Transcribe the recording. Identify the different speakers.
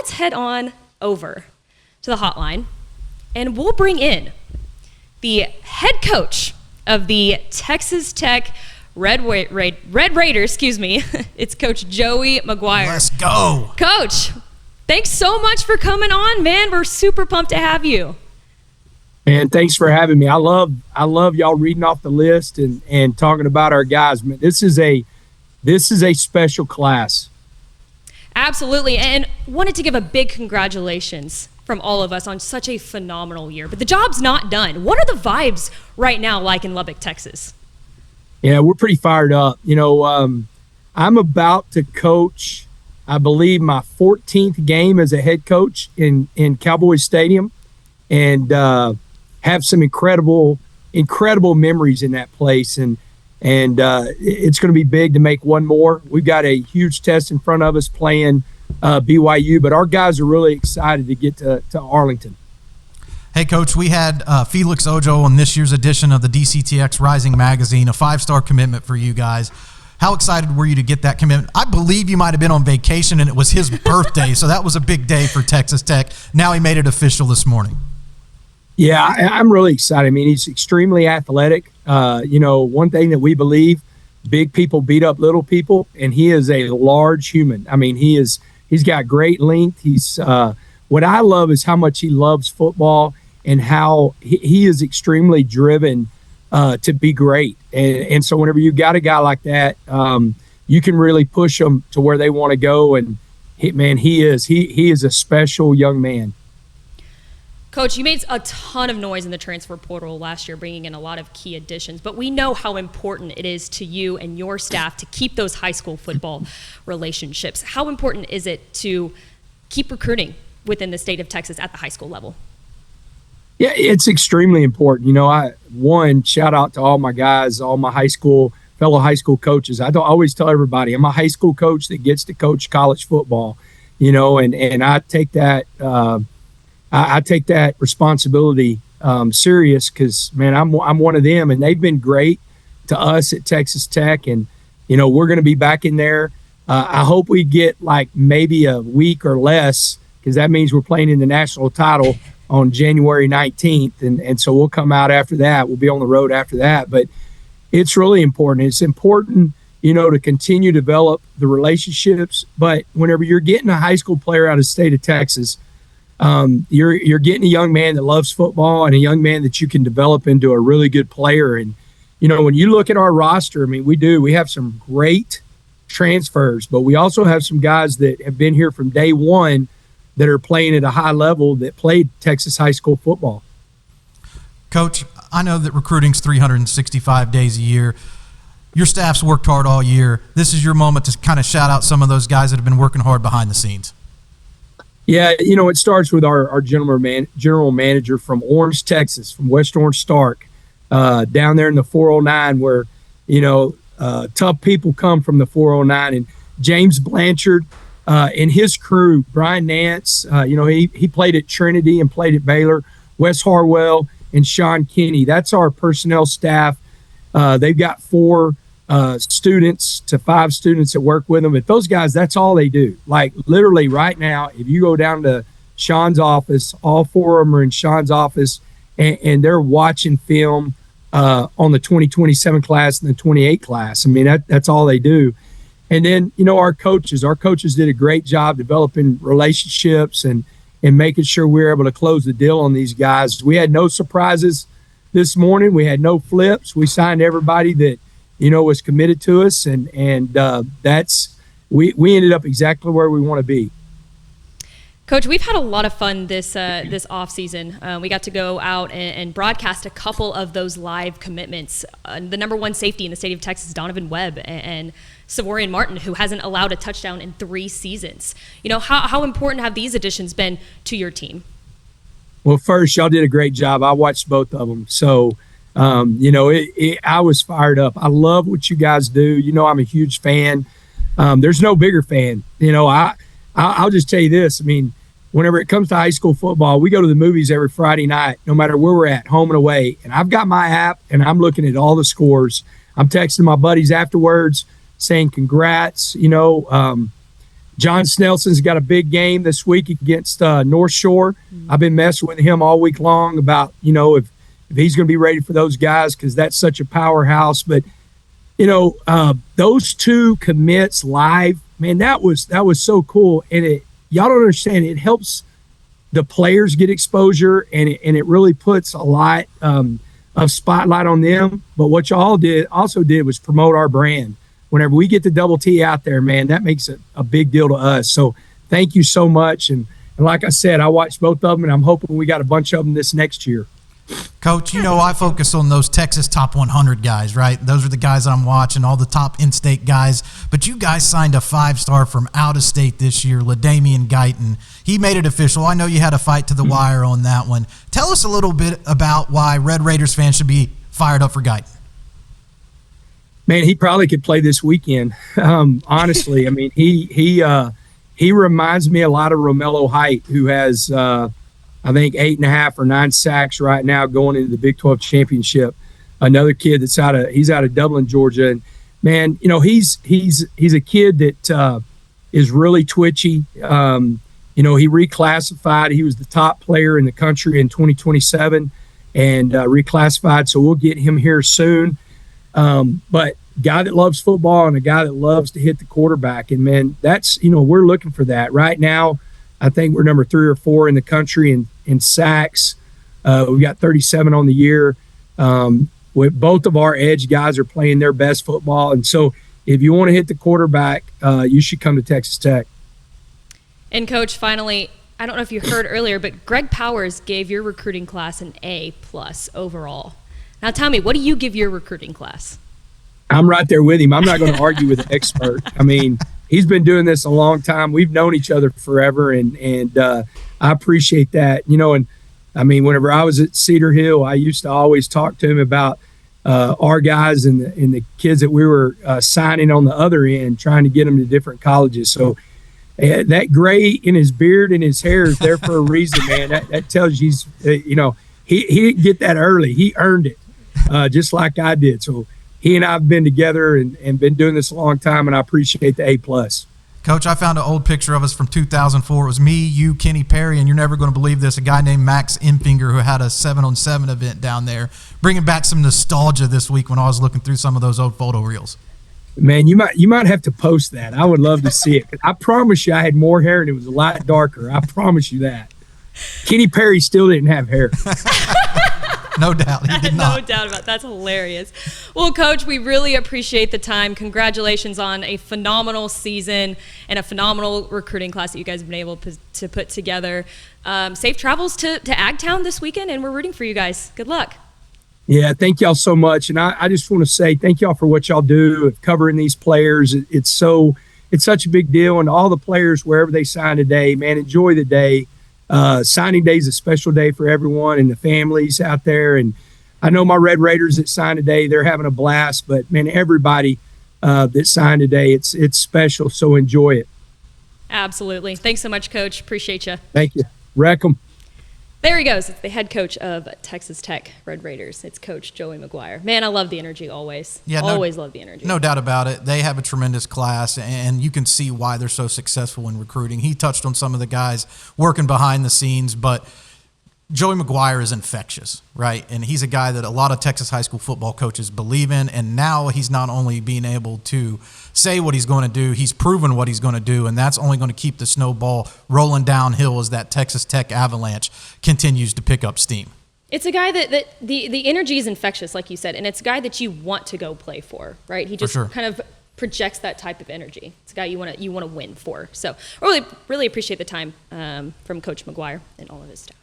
Speaker 1: let's head on over to the hotline, and we'll bring in the head coach of the Texas Tech Red Raiders, It's Coach Joey McGuire.
Speaker 2: Let's go.
Speaker 1: Coach, thanks so much for coming on, man. We're super pumped to have you.
Speaker 3: Man, thanks for having me. I love y'all reading off the list and talking about our guys. Man, this is a special class.
Speaker 1: Absolutely, and wanted to give a big congratulations from all of us on such a phenomenal year. But the job's not done. What are the vibes right now like in Lubbock, Texas?
Speaker 3: Yeah, we're pretty fired up. I'm about to coach, I believe, my 14th game as a head coach in Cowboys Stadium, and have some incredible memories in that place. And it's going to be big to make one more. We've got a huge test in front of us playing BYU, but our guys are really excited to get to Arlington.
Speaker 2: Hey, Coach, we had Felix Ojo on this year's edition of the DCTX Rising magazine, a 5-star commitment for you guys. How excited were you to get that commitment? I believe you might have been on vacation and it was his birthday, so that was a big day for Texas Tech. Now he made it official this morning.
Speaker 3: Yeah, I'm really excited. I mean, he's extremely athletic. One thing that we believe, big people beat up little people, and he is a large human. I mean, he's got great length. What I love is how much he loves football and how he is extremely driven to be great. And so whenever you got a guy like that, you can really push them to where they want to go. And he is a special young man.
Speaker 1: Coach, you made a ton of noise in the transfer portal last year, bringing in a lot of key additions, but we know how important it is to you and your staff to keep those high school football relationships. How important is it to keep recruiting within the state of Texas at the high school level?
Speaker 3: Yeah, it's extremely important. Shout out to all my guys, all my fellow high school coaches. I always tell everybody I'm a high school coach that gets to coach college football, and I take that I take that responsibility serious because, man, I'm one of them, and they've been great to us at Texas Tech, and we're going to be back in there. I hope we get like maybe a week or less, because that means we're playing in the national title on January 19th, and so we'll come out after that. We'll be on the road after that, but it's really important. It's important, to continue to develop the relationships. But whenever you're getting a high school player out of the state of Texas, you're getting a young man that loves football and a young man that you can develop into a really good player. And, when you look at our roster, I mean, we have some great transfers, but we also have some guys that have been here from day one that are playing at a high level that played Texas high school football.
Speaker 2: Coach, I know that recruiting's 365 days a year. Your staff's worked hard all year. This is your moment to kind of shout out some of those guys that have been working hard behind the scenes.
Speaker 3: Yeah, it starts with our general manager from Orange, Texas, from West Orange Stark, down there in the 409 where, tough people come from the 409. And James Blanchard and his crew, Brian Nance, he played at Trinity and played at Baylor, Wes Harwell, and Sean Kinney. That's our personnel staff. They've got 4 students to 5 students that work with them. But those guys, that's all they do. Like literally right now, if you go down to Sean's office, all 4 of them are in Sean's office, and they're watching film on the 2027 class and the 28 class. I mean, that's all they do. And then, our coaches did a great job developing relationships and making sure we were able to close the deal on these guys. We had no surprises this morning. We had no flips. We signed everybody that, was committed to us. And we ended up exactly where we want to be.
Speaker 1: Coach, we've had a lot of fun this off season. We got to go out and broadcast a couple of those live commitments. The number 1 safety in the state of Texas, Donovan Webb, and Savorian Martin, who hasn't allowed a touchdown in 3 seasons. How important have these additions been to your team?
Speaker 3: Well, first, y'all did a great job. I watched both of them. So, I was fired up. I love what you guys do. I'm a huge fan. There's no bigger fan. I'll just tell you this. I mean, whenever it comes to high school football, we go to the movies every Friday night, no matter where we're at, home and away. And I've got my app, and I'm looking at all the scores. I'm texting my buddies afterwards saying congrats. John Snelson's got a big game this week against North Shore. I've been messing with him all week long about, if he's going to be ready for those guys, because that's such a powerhouse. But, those two commits live, man, that was so cool. And y'all don't understand, it helps the players get exposure, and it really puts a lot of spotlight on them. But what y'all also did was promote our brand. Whenever we get the Double T out there, man, that makes it a big deal to us. So thank you so much. And like I said, I watched both of them, and I'm hoping we got a bunch of them this next year.
Speaker 2: Coach, I focus on those Texas top 100 guys, right? Those are the guys I'm watching, all the top in-state guys. But you guys signed a 5-star from out of state this year, LaDamian Guyton. He made it official. I know you had a fight to the wire on that one. Tell us a little bit about why Red Raiders fans should be fired up for Guyton.
Speaker 3: Man, he probably could play this weekend. Honestly, I mean, he reminds me a lot of Romello Height, who has, I think, 8.5 or 9 sacks right now going into the Big 12 championship. Another kid that's out of Dublin, Georgia, and man, he's a kid that is really twitchy. He reclassified. He was the top player in the country in 2027, and reclassified. So we'll get him here soon. But guy that loves football and a guy that loves to hit the quarterback. And man, that's, we're looking for that right now. I think we're number 3 or 4 in the country in sacks. We've got 37 on the year. With both of our edge guys are playing their best football. And so if you want to hit the quarterback, you should come to Texas Tech.
Speaker 1: And Coach, finally, I don't know if you heard earlier, but Greg Powers gave your recruiting class an A+ overall. Now tell me, what do you give your recruiting class?
Speaker 3: I'm right there with him. I'm not going to argue with an expert. I mean, he's been doing this a long time. We've known each other forever, and I appreciate that. And I mean, whenever I was at Cedar Hill, I used to always talk to him about our guys and the kids that we were signing on the other end, trying to get them to different colleges. So that gray in his beard and his hair is there for a reason, man. That tells you he didn't get that early. He earned it. Just like I did. So he and I have been together and been doing this a long time, and I appreciate the A+.
Speaker 2: Coach, I found an old picture of us from 2004. It was me, you, Kenny Perry, and you're never going to believe this, a guy named Max Imfinger who had a 7-on-7 event down there, bringing back some nostalgia this week when I was looking through some of those old photo reels.
Speaker 3: Man, you might have to post that. I would love to see it. I promise you I had more hair and it was a lot darker. I promise you that. Kenny Perry still didn't have hair.
Speaker 2: No doubt. He did not.
Speaker 1: No doubt about that. That's hilarious. Well, Coach, we really appreciate the time. Congratulations on a phenomenal season and a phenomenal recruiting class that you guys have been able to put together. Safe travels to Agtown this weekend, and we're rooting for you guys. Good luck.
Speaker 3: Yeah, thank y'all so much. And I just want to say thank y'all for what y'all do of covering these players. It's such a big deal. And all the players, wherever they sign today, man, enjoy the day. Signing day is a special day for everyone and the families out there. And I know my Red Raiders that signed today, they're having a blast. But, man, everybody that signed today, it's special. So enjoy it.
Speaker 1: Absolutely. Thanks so much, Coach. Appreciate you.
Speaker 3: Thank you. Wreck 'em.
Speaker 1: There he goes. It's the head coach of Texas Tech Red Raiders. It's Coach Joey McGuire. Man, I love the energy always. Yeah, always love the energy.
Speaker 2: No doubt about it. They have a tremendous class, and you can see why they're so successful in recruiting. He touched on some of the guys working behind the scenes, but Joey McGuire is infectious, right? And he's a guy that a lot of Texas high school football coaches believe in, and now he's not only being able to say what he's going to do, he's proven what he's going to do, and that's only going to keep the snowball rolling downhill as that Texas Tech avalanche continues to pick up steam.
Speaker 1: It's a guy that the energy is infectious, like you said, and it's a guy that you want to go play for, right? He just kind of projects that type of energy. It's a guy you want to win for. So I really appreciate the time from Coach McGuire and all of his staff.